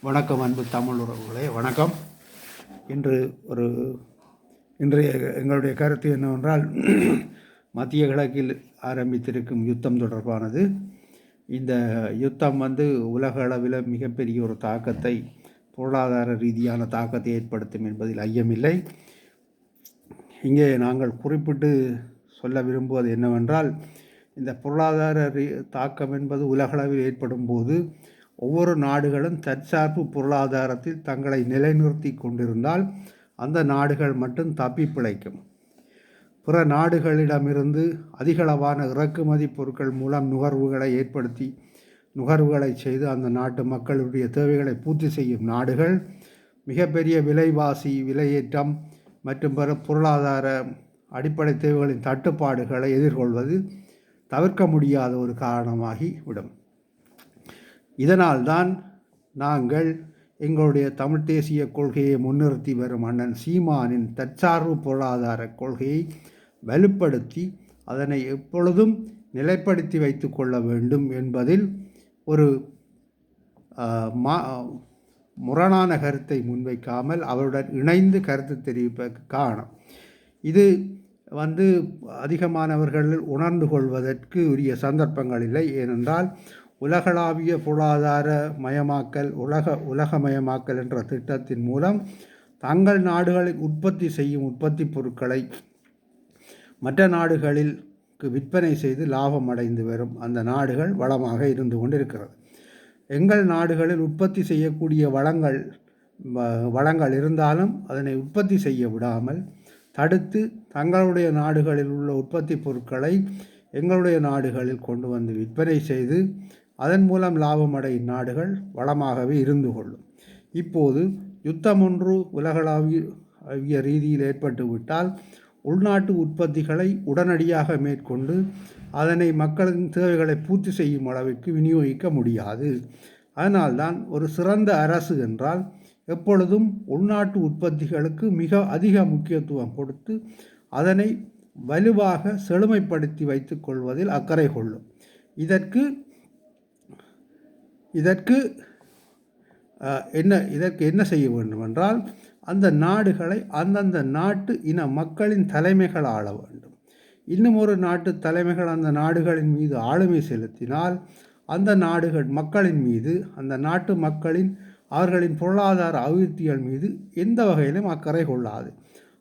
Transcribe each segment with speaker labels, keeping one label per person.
Speaker 1: வணக்கம் அன்பு தமிழ் உறவுகளே, வணக்கம். இன்று இன்றைய எங்களுடைய கருத்து என்னவென்றால், மத்திய கிழக்கில் ஆரம்பித்திருக்கும் யுத்தம் தொடர்பானது. இந்த யுத்தம் உலக அளவில் மிகப்பெரிய ஒரு தாக்கத்தை, பொருளாதார ரீதியான தாக்கத்தை ஏற்படுத்தும் என்பதில் ஐயமில்லை. இங்கே நாங்கள் குறிப்பிட்டு சொல்ல விரும்புவது என்னவென்றால், இந்த பொருளாதார தாக்கம் என்பது உலகளவில் ஏற்படும் போது ஒவ்வொரு நாடுகளும் தற்சார்பு பொருளாதாரத்தில் தங்களை நிலைநிறுத்தி கொண்டிருந்தால் அந்த நாடுகள் மட்டும் தப்பி பிழைக்கும். பிற நாடுகளிடமிருந்து அதிகளவான இறக்குமதி பொருட்கள் மூலம் நுகர்வுகளை செய்து அந்த நாட்டு மக்களுடைய தேவைகளை பூர்த்தி செய்யும் நாடுகள் மிகப்பெரிய விலையேற்றம் மற்றும் பிற பொருளாதார அடிப்படை தேவைகளின் தட்டுப்பாடுகளை எதிர்கொள்வது தவிர்க்க முடியாத ஒரு காரணமாகிவிடும். இதனால்தான் நாங்கள் எங்களுடைய தமிழ் தேசிய கொள்கையை முன்னிறுத்தி வரும் அண்ணன் சீமானின் தற்சார்பு பொருளாதார கொள்கையை வலுப்படுத்தி அதனை எப்பொழுதும் நிலைப்படுத்தி வைத்து கொள்ள வேண்டும் என்பதில் ஒரு முரணான கருத்தை முன்வைக்காமல் அவருடன் இணைந்து கருத்து தெரிவிப்பதற்கு காரணம். இது அதிகமானவர்கள் உணர்ந்து கொள்வதற்கு உரிய சந்தர்ப்பங்கள் இல்லை. ஏனென்றால் உலகளாவிய பொருளாதார மயமாக்கல் உலகமயமாக்கல் என்ற திட்டத்தின் மூலம் தங்கள் நாடுகளில் உற்பத்தி செய்யும் உற்பத்தி பொருட்களை மற்ற நாடுகளுக்கு விற்பனை செய்து லாபம் அடைந்து வரும் அந்த நாடுகள் வளமாக இருந்து கொண்டிருக்கிறது. எங்கள் நாடுகளில் உற்பத்தி செய்யக்கூடிய வளங்கள் இருந்தாலும் அதனை உற்பத்தி செய்ய விடாமல் தடுத்து தங்களுடைய நாடுகளில் உள்ள உற்பத்தி பொருட்களை எங்களுடைய நாடுகளில் கொண்டு வந்து விற்பனை செய்து அதன் மூலம் லாபம் அடையும் நாடுகள் வளமாகவே இருந்து கொள்ளும். இப்போது யுத்தம் ஒன்று உலகளாவிய ரீதியில் ஏற்பட்டுவிட்டால் உள்நாட்டு உற்பத்திகளை உடனடியாக மேற்கொண்டு அதனை மக்களின் தேவைகளை பூர்த்தி செய்யும் அளவிற்கு விநியோகிக்க முடியாது. அதனால்தான் ஒரு சிறந்த அரசு என்றால் எப்பொழுதும் உள்நாட்டு உற்பத்திகளுக்கு மிக அதிக முக்கியத்துவம் கொடுத்து அதனை வலுவாக செழுமைப்படுத்தி வைத்துக் கொள்வதில் அக்கறை கொள்ளும். இதற்கு என்ன செய்ய வேண்டும் என்றால், அந்த நாடுகளை அந்தந்த நாட்டு இன மக்களின் தலைமைகள் ஆள வேண்டும். இன்னும் ஒரு நாட்டு தலைமைகள் அந்த நாடுகளின் மீது ஆளுமை செலுத்தினால் அந்த நாடுகள் மக்களின் மீது, அந்த நாட்டு மக்களின் அவர்களின் பொருளாதார அபிவிருத்திகள் மீது எந்த வகையிலும் அக்கறை கொள்ளாது.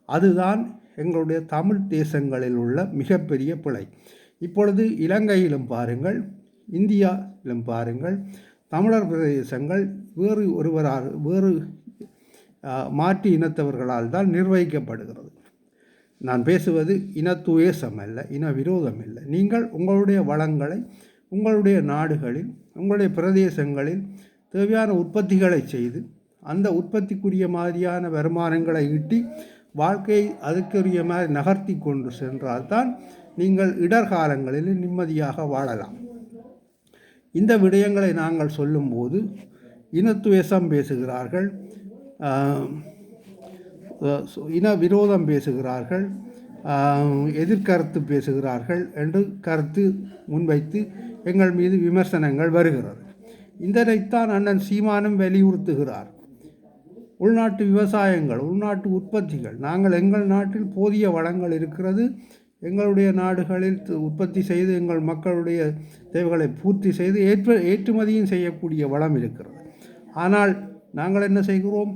Speaker 1: அதுதான் எங்களுடைய தமிழ் தேசங்களில் உள்ள மிகப்பெரிய பிழை. இப்பொழுது இலங்கையிலும் பாருங்கள், இந்தியாவிலும் பாருங்கள், தமிழர் பிரதேசங்கள் வேறு மாற்று இனத்தவர்களால் தான் நிர்வகிக்கப்படுகிறது. நான் பேசுவது இனத்துவேசம் அல்ல, இன விரோதம் இல்லை. நீங்கள் உங்களுடைய வளங்களை உங்களுடைய நாடுகளில் உங்களுடைய பிரதேசங்களில் தேவையான உற்பத்திகளை செய்து அந்த உற்பத்திக்குரிய மாதிரியான வருமானங்களை ஈட்டி வாழ்க்கையை அதுக்குரிய மாதிரி நகர்த்தி கொண்டு சென்றால்தான் நீங்கள் இடர்காலங்களில் நிம்மதியாக வாழலாம். இந்த விடயங்களை நாங்கள் சொல்லும்போது இனத்துவேசம் பேசுகிறார்கள், இன விரோதம் பேசுகிறார்கள், எதிர்கருத்து பேசுகிறார்கள் என்று கருத்து முன்வைத்து எங்கள் மீது விமர்சனங்கள் வருகிறது. இதனைத்தான் அண்ணன் சீமானும் வலியுறுத்துகிறார். உள்நாட்டு விவசாயங்கள், உள்நாட்டு உற்பத்திகள், நாங்கள் எங்கள் நாட்டில் போதிய வளங்கள் இருக்கிறது, எங்களுடைய நாடுகளில் உற்பத்தி செய்து எங்கள் மக்களுடைய தேவைகளை பூர்த்தி செய்து ஏற்றுமதியும் செய்யக்கூடிய வளம் இருக்கிறது. ஆனால் நாங்கள் என்ன செய்கிறோம்?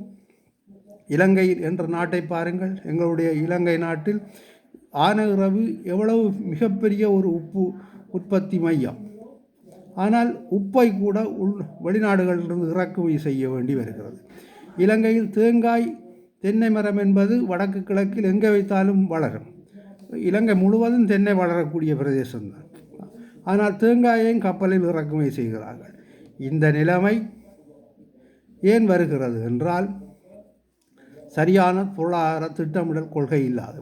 Speaker 1: இலங்கை என்ற நாட்டை பாருங்கள். எங்களுடைய இலங்கை நாட்டில் ஆனரவு எவ்வளவு மிகப்பெரிய ஒரு உப்பு உற்பத்தி மையம். ஆனால் உப்பை கூட வெளிநாடுகளிலிருந்து இறக்குமதி செய்ய வேண்டி வருகிறது. இலங்கையில் தேங்காய், தென்னை மரம் என்பது வடக்கு கிழக்கில் எங்கே வைத்தாலும் வளரும். இலங்கை முழுவதும் தென்னை வளரக்கூடிய பிரதேசம்தான். ஆனால் தேங்காயையும் கப்பலில் இறக்குமதி செய்கிறார்கள். இந்த நிலைமை ஏன் வருகிறது என்றால், சரியான பொருளாதார திட்டமிடல் கொள்கை இல்லாது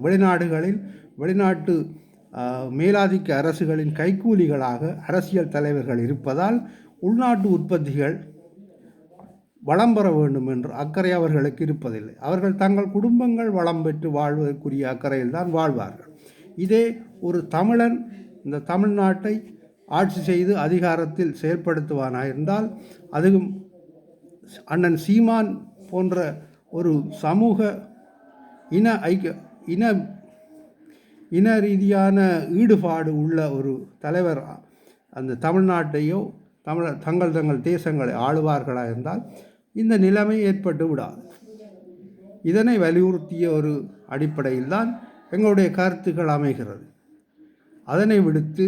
Speaker 1: வெளிநாட்டு மேலாதிக்க அரசுகளின் கைக்கூலிகளாக அரசியல் தலைவர்கள் இருப்பதால் உள்நாட்டு உற்பத்திகள் வளம் பெற வேண்டும் என்ற அக்கறை அவர்களுக்கு இருப்பதில்லை. அவர்கள் தங்கள் குடும்பங்கள் வளம் பெற்று வாழ்வதற்குரிய அக்கறையில் தான் வாழ்வார்கள். இதே ஒரு தமிழன் இந்த தமிழ்நாட்டை ஆட்சி செய்து அதிகாரத்தில் செயல்படுத்துவானாக இருந்தால் அதுவும் அண்ணன் சீமான் போன்ற ஒரு சமூக இன ஐக்கிய இன இன ரீதியான ஈடுபாடு உள்ள ஒரு தலைவர் அந்த தமிழ்நாட்டையோ தங்கள் தேசங்களை ஆளுவார்களாக இருந்தால் இந்த நிலைமை ஏற்பட்டு விடாது. இதனை வலியுறுத்திய ஒரு அடிப்படையில் தான் எங்களுடைய கருத்துக்கள் அமைகிறது. அதனை விடுத்து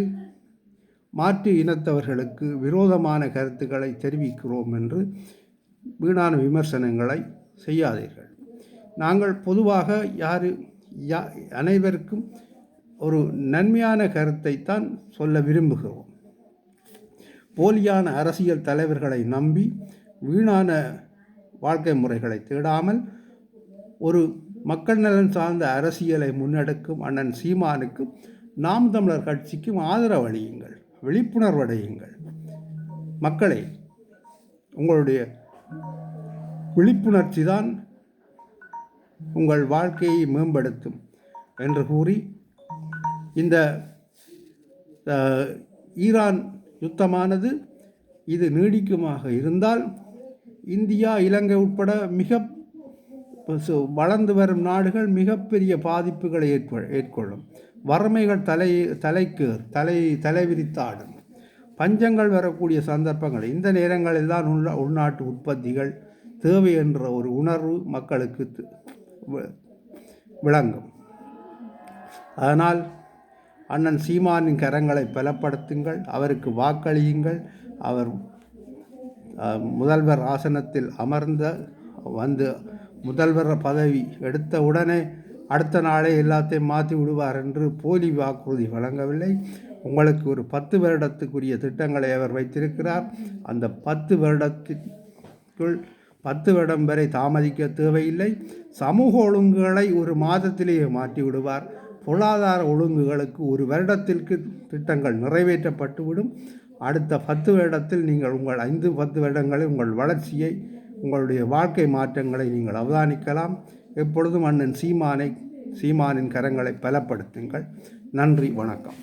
Speaker 1: மாற்று இனத்தவர்களுக்கு விரோதமான கருத்துக்களை தெரிவிக்கிறோம் என்று வீணான விமர்சனங்களை செய்யாதீர்கள். நாங்கள் பொதுவாக அனைவருக்கும் ஒரு நன்மையான கருத்தைத்தான் சொல்ல விரும்புகிறோம். போலியான அரசியல் தலைவர்களை நம்பி வீணான வாழ்க்கை முறைகளை தேடாமல் ஒரு மக்கள் நலன் சார்ந்த அரசியலை முன்னெடுக்கும் அண்ணன் சீமானுக்கும் நாம் தமிழர் கட்சிக்கும் ஆதரவளியுங்கள், விழிப்புணர்வடையுங்கள். மக்களே, உங்களுடைய விழிப்புணர்ச்சி தான் உங்கள் வாழ்க்கையை மேம்படுத்தும் என்று கூறி இந்த ஈரான் யுத்தமானது இது நீடிக்குமாக இருந்தால் இந்தியா, இலங்கை உட்பட மிக வளர்ந்து வரும் நாடுகள் மிகப்பெரிய பாதிப்புகளை ஏற்கொள்ளும். வறுமைகள் தலை விரித்தாடும். பஞ்சங்கள் வரக்கூடிய சந்தர்ப்பங்கள் இந்த நேரங்களில் தான் உள்நாட்டு உற்பத்திகள் தேவை என்ற ஒரு உணர்வு மக்களுக்கு விளங்கும். அதனால் அண்ணன் சீமானின் கரங்களை பலப்படுத்துங்கள், அவருக்கு வாக்களியுங்கள். அவர் முதல்வர் ஆசனத்தில் வந்து முதல்வர் பதவி எடுத்த உடனே அடுத்த நாளே எல்லாத்தையும் மாற்றி விடுவார் என்று போலி வாக்குறுதி வழங்கவில்லை. உங்களுக்கு ஒரு 10 வருடத்துக்குரிய திட்டங்களை அவர் வைத்திருக்கிறார். அந்த 10 வருடத்திற்குள் 10 வருடம் வரை தாமதிக்க தேவையில்லை. சமூக ஒழுங்குகளை ஒரு மாதத்திலேயே மாற்றி விடுவார். பொருளாதார ஒழுங்குகளுக்கு ஒரு வருடத்திற்கு திட்டங்கள் நிறைவேற்றப்பட்டுவிடும். அடுத்த 10 வருடத்தில் நீங்கள் உங்கள் 5-10 வருடங்களில் உங்கள் வளர்ச்சியை, உங்களுடைய வாழ்க்கை மாற்றங்களை நீங்கள் அவதானிக்கலாம். எப்பொழுதும் அண்ணன் சீமானின் கரங்களை பலப்படுத்துங்கள். நன்றி, வணக்கம்.